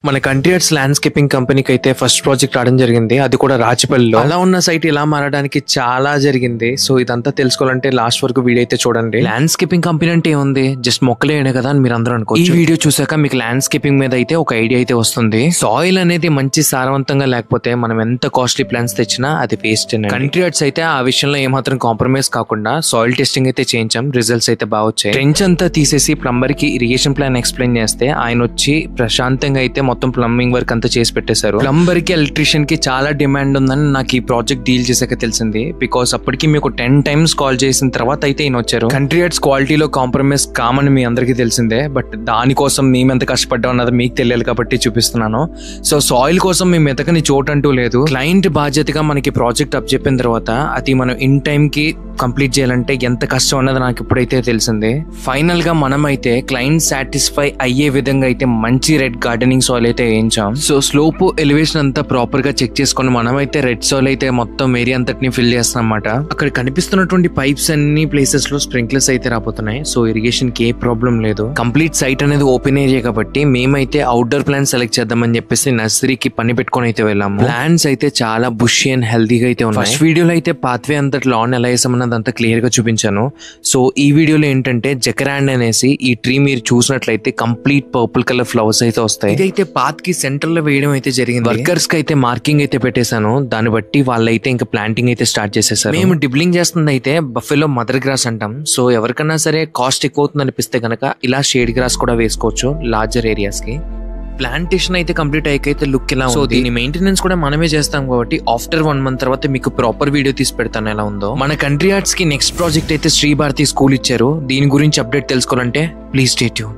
మన country arts landscaping కంపెనీకి అయితే ఫస్ట్ ప్రాజెక్ట్ రావడం జరిగింది, అది కూడా రాచపల్లిలో. అలా ఉన్న సైట్ ఇలా మారడానికి చాలా జరిగింది. సో ఇదంతా తెలుసుకోవాలంటే లాస్ట్ వరకు వీడియో అయితే చూడండి. ల్యాండ్స్కేపింగ్ కంపెనీ అంటే ఏముంది, జస్ట్ మొక్కలేనే కదా అని మీరు అందరూ అనుకోవచ్చు. ఈ వీడియో చూసాక మీకు ల్యాండ్స్కేపింగ్ మీద అయితే ఒక ఐడియా అయితే వస్తుంది. సాయిల్ అనేది మంచి సారవంతంగా లేకపోతే మనం ఎంత కాస్ట్లీ ప్లాన్స్ తెచ్చినా అది వేస్ట్. కంట్రీ ఆర్ట్స్ అయితే ఆ విషయంలో ఏమాత్రం కాంప్రమైజ్ కాకుండా సాయిల్ టెస్టింగ్ అయితే చేయించాం, రిజల్ట్స్ అయితే బాగా వచ్చాయి. ట్రెంచ్ అంతా తీసేసి ప్లంబర్ కి ఇరిగేషన్ ప్లాన్ ఎక్స్ప్లెయిన్ చేస్తే ఆయన వచ్చి ప్రశాంతంగా అయితే మొత్తం ప్లంబింగ్ వర్క్ అంతా చేసి పెట్టేశారు. ప్లంబర్ కి ఎలక్ట్రీషియన్ కి చాలా డిమాండ్ ఉందని నాకు ఈ ప్రాజెక్ట్ డీల్ చేసాక తెలిసింది. బికాస్ అప్పటికి మీకు 10 times కాల్ చేసిన తర్వాత అయితే ఈయన వచ్చారు. కంట్రీ ఆర్ట్స్ క్వాలిటీలో కాంప్రమైజ్ కామని మీ అందరికీ తెలిసిందే, బట్ దానికోసం మేము ఎంత కష్టపడ్డాం అన్నది మీకు తెలియాలి కాబట్టి చూపిస్తున్నాను. సో సాయిల్ కోసం మేము ఎతకని చోటు అంటూ లేదు. క్లయింట్ బాధ్యతగా మనకి ప్రాజెక్ట్ అప్ చెప్పిన తర్వాత అది మనం ఇన్ టైం కి కంప్లీట్ చేయాలంటే ఎంత కష్టం అన్నది నాకు ఇప్పుడైతే తెలిసింది. ఫైనల్ గా మనం అయితే క్లయింట్ సాటిస్ఫై అయ్యే విధంగా అయితే మంచి రెడ్ గార్డెనింగ్ సాయిల్ అయితే వేయించాం. సో స్లోప్ ఎలివేషన్ అంతా ప్రాపర్ గా చెక్ చేసుకుని మనం అయితే రెడ్ సాయిల్ అయితే మొత్తం ఏరియా అంతటిని ఫిల్ చేస్తాం అన్నమాట. అక్కడ కనిపిస్తున్నటువంటి పైప్స్ అన్ని ప్లేసెస్ లో స్ప్రింక్లర్స్ అయితే రాబోతున్నాయి. సో ఇరిగేషన్ కి ఏ ప్రాబ్లం లేదు. కంప్లీట్ సైట్ అనేది ఓపెన్ ఏరియా కాబట్టి మేమైతే అవుట్డోర్ ప్లాంట్స్ సెలెక్ట్ చేద్దామని చెప్పేసి నర్సరీకి పని పెట్టుకుని అయితే వెళ్ళాము. ప్లాంట్స్ అయితే చాలా బుషీ అండ్ హెల్దీగా అయితే ఉన్నాయి. ఫస్ట్ వీడియోలో అయితే పాత్వే అంతటి లాన్ ఎలా వేసామన్నది అంతా క్లియర్ గా చూపించాను. సో ఈ వీడియోలో ఏంటంటే జెకరాండ్ అనేసి ఈ ట్రీ మీరు చూసినట్లయితే కంప్లీట్ పర్పుల్ కలర్ ఫ్లవర్స్ అయితే వస్తాయి. ఇదైతే పాత్ కి సెంటర్ లో వేయడం అయితే జరిగింది. వర్కర్స్ కి అయితే మార్కింగ్ అయితే పెట్టేశాను. దాన్ని బట్టి వాళ్ళైతే ఇంకా ప్లాంటింగ్ అయితే స్టార్ట్ చేసేసారు. మేము డిబ్లింగ్ చేస్తుంది అయితే బఫెలో మదర్ గ్రాస్ అంటాం. సో ఎవరికైనా సరే కాస్ట్ ఎక్కువ అవుతుంది అనిపిస్తే గనక ఇలా షేడ్ గ్రాస్ కూడా వేసుకోవచ్చు లార్జర్ ఏరియాస్ కి. ప్లాంటేషన్ అయితే కంప్లీట్ అయ్యాకైతే లుక్ ఇలా. సో దీని మెయింటెనెన్స్ కూడా మనమే చేస్తాం కాబట్టి ఆఫ్టర్ 1 month తర్వాత మీకు ప్రాపర్ వీడియో తీసి పెడతాను ఎలా ఉందో. మన కంట్రీ ఆర్ట్స్ కి నెక్స్ట్ ప్రాజెక్ట్ అయితే శ్రీ భారతి స్కూల్ ఇచ్చారు. దీని గురించి అప్డేట్ తెలుసుకోవాలంటే ప్లీజ్ స్టే ట్యూన్.